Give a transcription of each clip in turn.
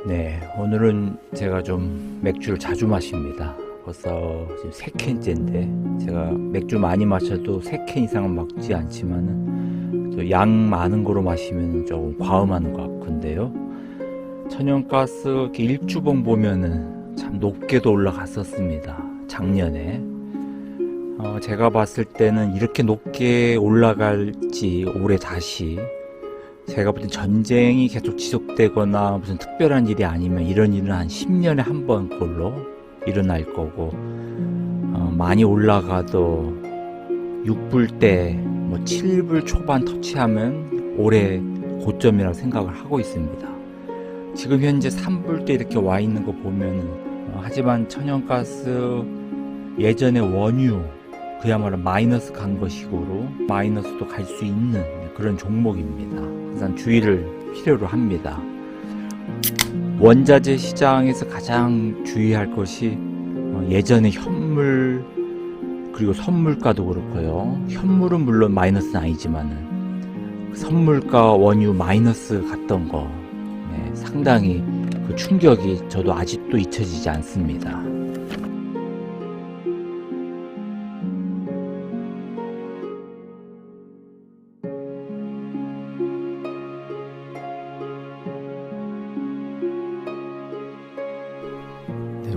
네, 오늘은 제가 좀 맥주를 자주 마십니다. 벌써 지금 3캔째인데 제가 맥주 많이 마셔도 3캔 이상은 먹지 않지만은 또 양 많은 거로 마시면 조금 과음하는 것 같은데요. 천연가스 이렇게 일주봉 보면은 참 높게도 올라갔었습니다. 작년에. 제가 봤을 때는 이렇게 높게 올라갈지 올해 다시 제가 볼 때 전쟁이 계속 지속되거나 무슨 특별한 일이 아니면 이런 일은 한 10년에 한 번 꼴로 일어날 거고, 많이 올라가도 6불대 뭐 7불 초반 터치하면 올해 고점이라고 생각을 하고 있습니다. 지금 현재 3불대 이렇게 와 있는 거 보면은, 하지만 천연가스 예전에 원유 그야말로 마이너스 간 것이고로 마이너스도 갈 수 있는 그런 종목입니다. 항상 주의를 필요로 합니다. 원자재 시장에서 가장 주의할 것이 예전에 현물 그리고 선물가도 그렇고요. 현물은 물론 마이너스는 아니지만은 선물가 원유 마이너스 갔던 거, 상당히 그 충격이 저도 아직도 잊혀지지 않습니다.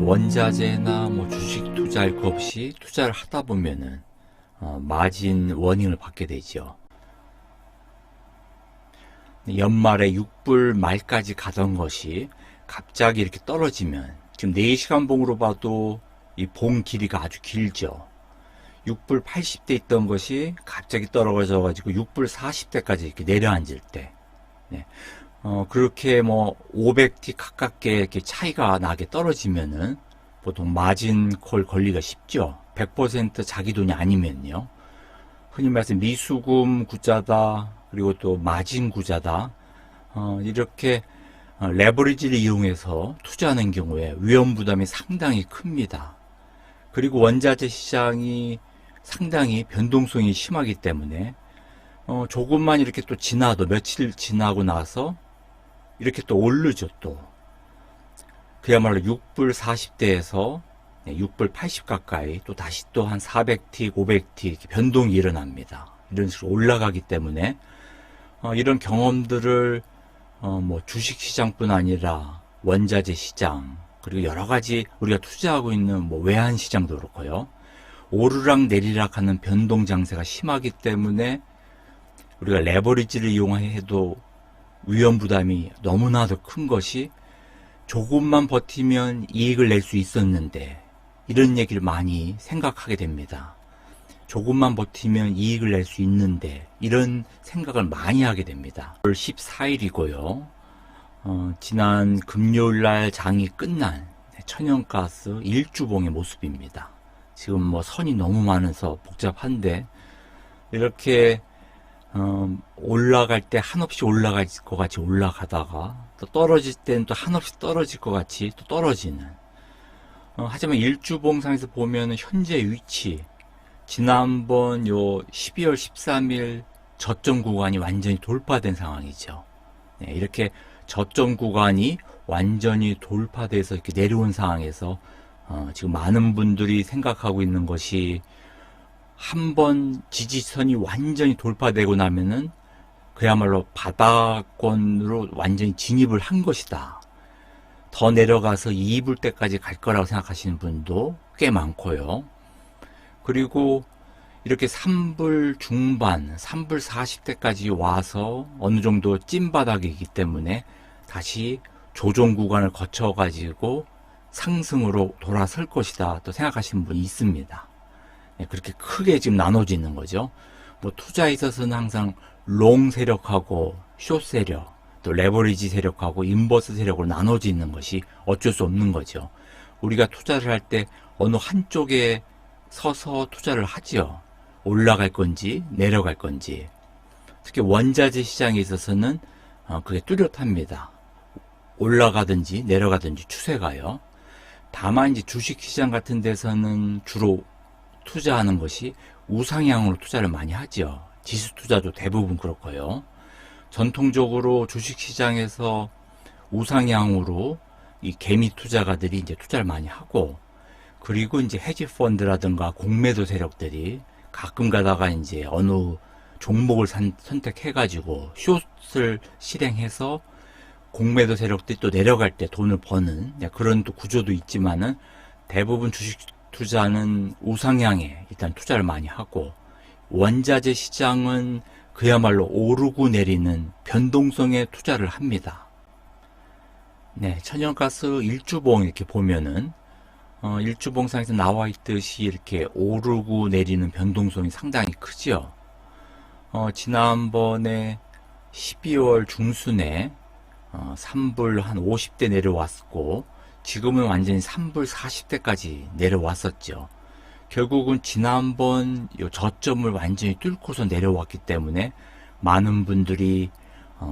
원자재나 뭐 주식 투자할 거 없이 투자를 하다 보면은 마진 워닝을 받게 되죠. 연말에 6불 말까지 가던 것이 갑자기 이렇게 떨어지면 지금 4시간 봉으로 봐도 이 봉 길이가 아주 길죠. 6불 80대 있던 것이 갑자기 떨어져 가지고 6불 40대까지 이렇게 내려앉을 때, 그렇게 뭐 500T 가깝게 이렇게 차이가 나게 떨어지면은 보통 마진 콜 걸리기가 쉽죠. 100% 자기 돈이 아니면요. 흔히 말해서 미수금 구자다, 그리고 또 마진 구자다, 이렇게 레버리지를 이용해서 투자하는 경우에 위험 부담이 상당히 큽니다. 그리고 원자재 시장이 상당히 변동성이 심하기 때문에 조금만 이렇게 또 지나도 며칠 지나고 나서 이렇게 또 오르죠. 또 그야말로 6불 40대에서 6불 80 가까이 또 다시 또 한 400T, 500T 이렇게 변동이 일어납니다. 이런 식으로 올라가기 때문에 이런 경험들을 뭐 주식시장뿐 아니라 원자재 시장, 그리고 여러 가지 우리가 투자하고 있는 뭐 외환시장도 그렇고요. 오르락 내리락 하는 변동 장세가 심하기 때문에 우리가 레버리지를 이용해도 위험 부담이 너무나도 큰 것이 조금만 버티면 이익을 낼 수 있었는데, 이런 얘기를 많이 생각하게 됩니다. 조금만 버티면 이익을 낼 수 있는데, 이런 생각을 많이 하게 됩니다. 14일이고요. 지난 금요일날 장이 끝난 천연가스 일주봉의 모습입니다. 지금 뭐 선이 너무 많아서 복잡한데, 이렇게 올라갈 때 한없이 올라갈 것 같이 올라가다가 또 떨어질 때는 또 한없이 떨어질 것 같이 또 떨어지는, 하지만 일주봉상에서 보면 현재 위치, 지난번 요 12월 13일 저점 구간이 완전히 돌파된 상황이죠. 이렇게 저점 구간이 완전히 돌파돼서 이렇게 내려온 상황에서 지금 많은 분들이 생각하고 있는 것이, 한번 지지선이 완전히 돌파되고 나면은 그야말로 바닥권으로 완전히 진입을 한 것이다. 더 내려가서 2불 때까지 갈 거라고 생각하시는 분도 꽤 많고요. 그리고 이렇게 3불 중반, 3불 40대까지 와서 어느 정도 찐바닥이기 때문에 다시 조정 구간을 거쳐가지고 상승으로 돌아설 것이다 또 생각하시는 분이 있습니다. 그렇게 크게 지금 나눠지는 거죠. 뭐 투자에 있어서는 항상 롱 세력하고 숏 세력, 또 레버리지 세력하고 인버스 세력으로 나눠지는 것이 어쩔 수 없는 거죠. 우리가 투자를 할 때 어느 한쪽에 서서 투자를 하지요. 올라갈 건지 내려갈 건지. 특히 원자재 시장에 있어서는 그게 뚜렷합니다. 올라가든지 내려가든지 추세가요. 다만 이제 주식시장 같은 데서는 주로 투자하는 것이 우상향으로 투자를 많이 하죠. 지수 투자도 대부분 그렇고요. 전통적으로 주식시장에서 우상향으로 이 개미 투자가들이 이제 투자를 많이 하고, 그리고 이제 헤지 펀드라든가 공매도 세력들이 가끔 가다가 이제 어느 종목을 선택해가지고 숏을 실행해서 공매도 세력들이 또 내려갈 때 돈을 버는 그런 또 구조도 있지만은, 대부분 주식 투자는 우상향에 일단 투자를 많이 하고, 원자재 시장은 그야말로 오르고 내리는 변동성에 투자를 합니다. 네, 천연가스 일주봉 이렇게 보면은 일주봉상에서 나와 있듯이 이렇게 오르고 내리는 변동성이 상당히 크죠. 지난번에 12월 중순에 3불 한 50대 내려왔고, 지금은 완전히 3불 40대까지 내려왔었죠. 결국은 지난번 요 저점을 완전히 뚫고서 내려왔기 때문에 많은 분들이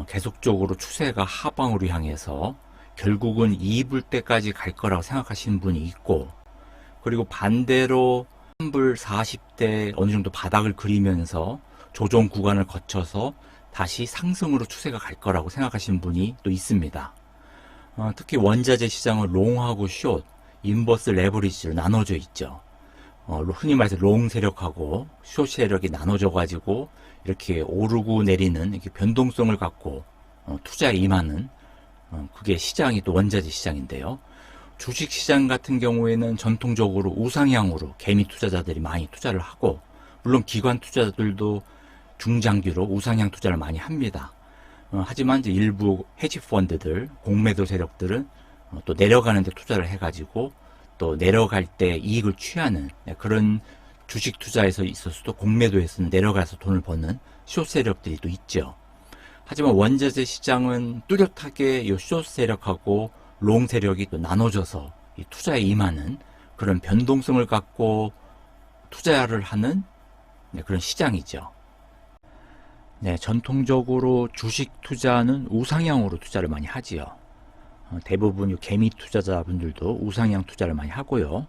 계속적으로 추세가 하방으로 향해서 결국은 2불 때까지 갈 거라고 생각하시는 분이 있고, 그리고 반대로 3불 40대 어느 정도 바닥을 그리면서 조정 구간을 거쳐서 다시 상승으로 추세가 갈 거라고 생각하시는 분이 또 있습니다. 특히 원자재 시장은 롱하고 숏, 인버스 레버리지로 나눠져 있죠. 흔히 말해서 롱 세력하고 숏 세력이 나눠져 가지고 이렇게 오르고 내리는 이렇게 변동성을 갖고 투자에 임하는, 그게 시장이 또 원자재 시장인데요. 주식 시장 같은 경우에는 전통적으로 우상향으로 개미 투자자들이 많이 투자를 하고, 물론 기관 투자자들도 중장기로 우상향 투자를 많이 합니다. 하지만 이제 일부 헤지 펀드들, 공매도 세력들은 또 내려가는 데 투자를 해가지고 또 내려갈 때 이익을 취하는 그런 주식 투자에서 있어서도 공매도에서는 내려가서 돈을 버는 숏 세력들이 또 있죠. 하지만 원자재 시장은 뚜렷하게 이 숏 세력하고 롱 세력이 또 나눠져서 이 투자에 임하는 그런 변동성을 갖고 투자를 하는 그런 시장이죠. 네, 전통적으로 주식 투자는 우상향으로 투자를 많이 하지요. 대부분 개미 투자자분들도 우상향 투자를 많이 하고요.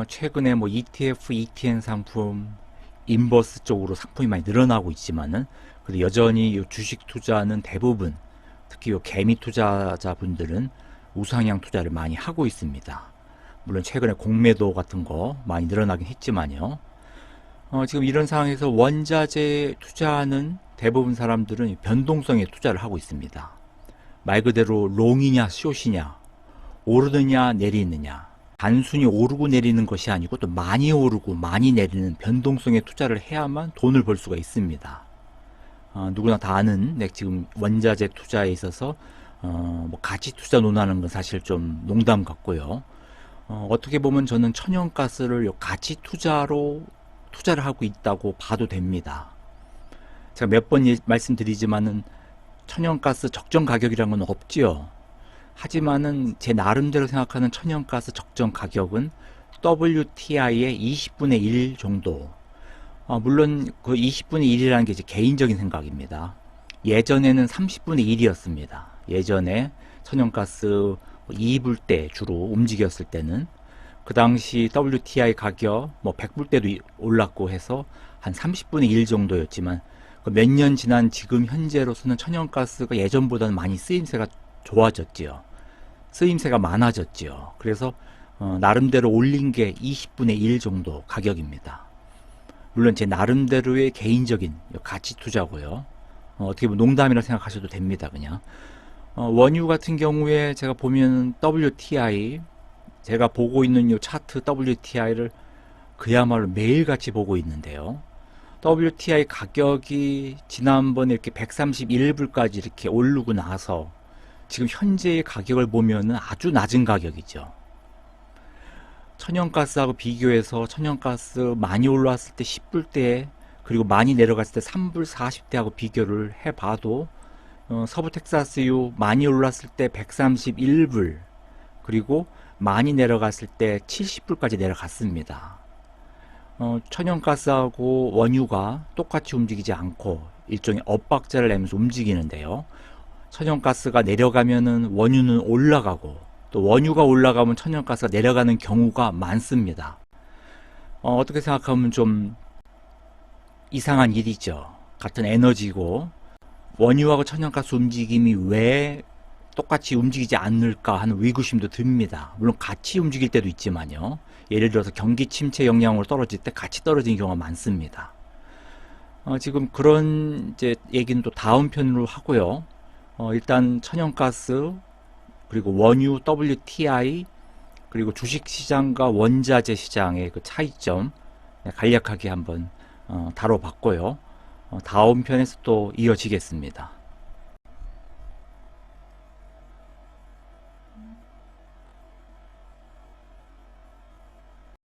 최근에 뭐 ETF, ETN 상품, 인버스 쪽으로 상품이 많이 늘어나고 있지만은, 그래도 여전히 이 주식 투자는 대부분, 특히 이 개미 투자자분들은 우상향 투자를 많이 하고 있습니다. 물론 최근에 공매도 같은 거 많이 늘어나긴 했지만요. 지금 이런 상황에서 원자재 투자하는 대부분 사람들은 변동성에 투자를 하고 있습니다. 말 그대로 롱이냐 숏이냐, 오르느냐 내리느냐, 단순히 오르고 내리는 것이 아니고 또 많이 오르고 많이 내리는 변동성에 투자를 해야만 돈을 벌 수가 있습니다. 누구나 다 아는 지금 원자재 투자에 있어서 뭐 가치 투자 논하는 건 사실 좀 농담 같고요. 어떻게 보면 저는 천연가스를 가치 투자로 투자를 하고 있다고 봐도 됩니다. 제가 몇 번 말씀드리지만은 천연가스 적정 가격이라는 건 없지요. 하지만은 제 나름대로 생각하는 천연가스 적정 가격은 WTI의 20분의 1 정도. 물론 그 20분의 1이라는 게 이제 개인적인 생각입니다. 예전에는 30분의 1이었습니다. 예전에 천연가스 2불 때 주로 움직였을 때는 그 당시 WTI 가격 뭐 100불 때도 올랐고 해서 한 30분의 1 정도였지만, 몇 년 지난 지금 현재로서는 천연가스가 예전보다는 많이 쓰임새가 좋아졌지요. 쓰임새가 많아졌지요. 그래서 나름대로 올린 게 20분의 1 정도 가격입니다. 물론 제 나름대로의 개인적인 가치 투자고요. 어떻게 보면 농담이라 생각하셔도 됩니다. 그냥 원유 같은 경우에 제가 보면 WTI, 제가 보고 있는 이 차트 WTI를 그야말로 매일같이 보고 있는데요. WTI 가격이 지난번에 이렇게 131불까지 이렇게 오르고 나서 지금 현재의 가격을 보면은 아주 낮은 가격이죠. 천연가스하고 비교해서 천연가스 많이 올라왔을 때 10불 대, 그리고 많이 내려갔을 때 3불 40대하고 비교를 해봐도 서부 텍사스유 많이 올랐을 때 131불, 그리고 많이 내려갔을 때 70불까지 내려갔습니다. 천연가스하고 원유가 똑같이 움직이지 않고 일종의 엇박자를 내면서 움직이는데요. 천연가스가 내려가면은 원유는 올라가고, 또 원유가 올라가면 천연가스가 내려가는 경우가 많습니다. 어떻게 생각하면 좀 이상한 일이죠. 같은 에너지고 원유하고 천연가스 움직임이 왜 똑같이 움직이지 않을까 하는 의구심도 듭니다. 물론 같이 움직일 때도 있지만요. 예를 들어서 경기 침체 영향으로 떨어질 때 같이 떨어지는 경우가 많습니다. 지금 그런 이제 얘기는 또 다음 편으로 하고요. 일단 천연가스, 그리고 원유 WTI, 그리고 주식시장과 원자재 시장의 그 차이점 간략하게 한번 다뤄봤고요. 다음 편에서 또 이어지겠습니다.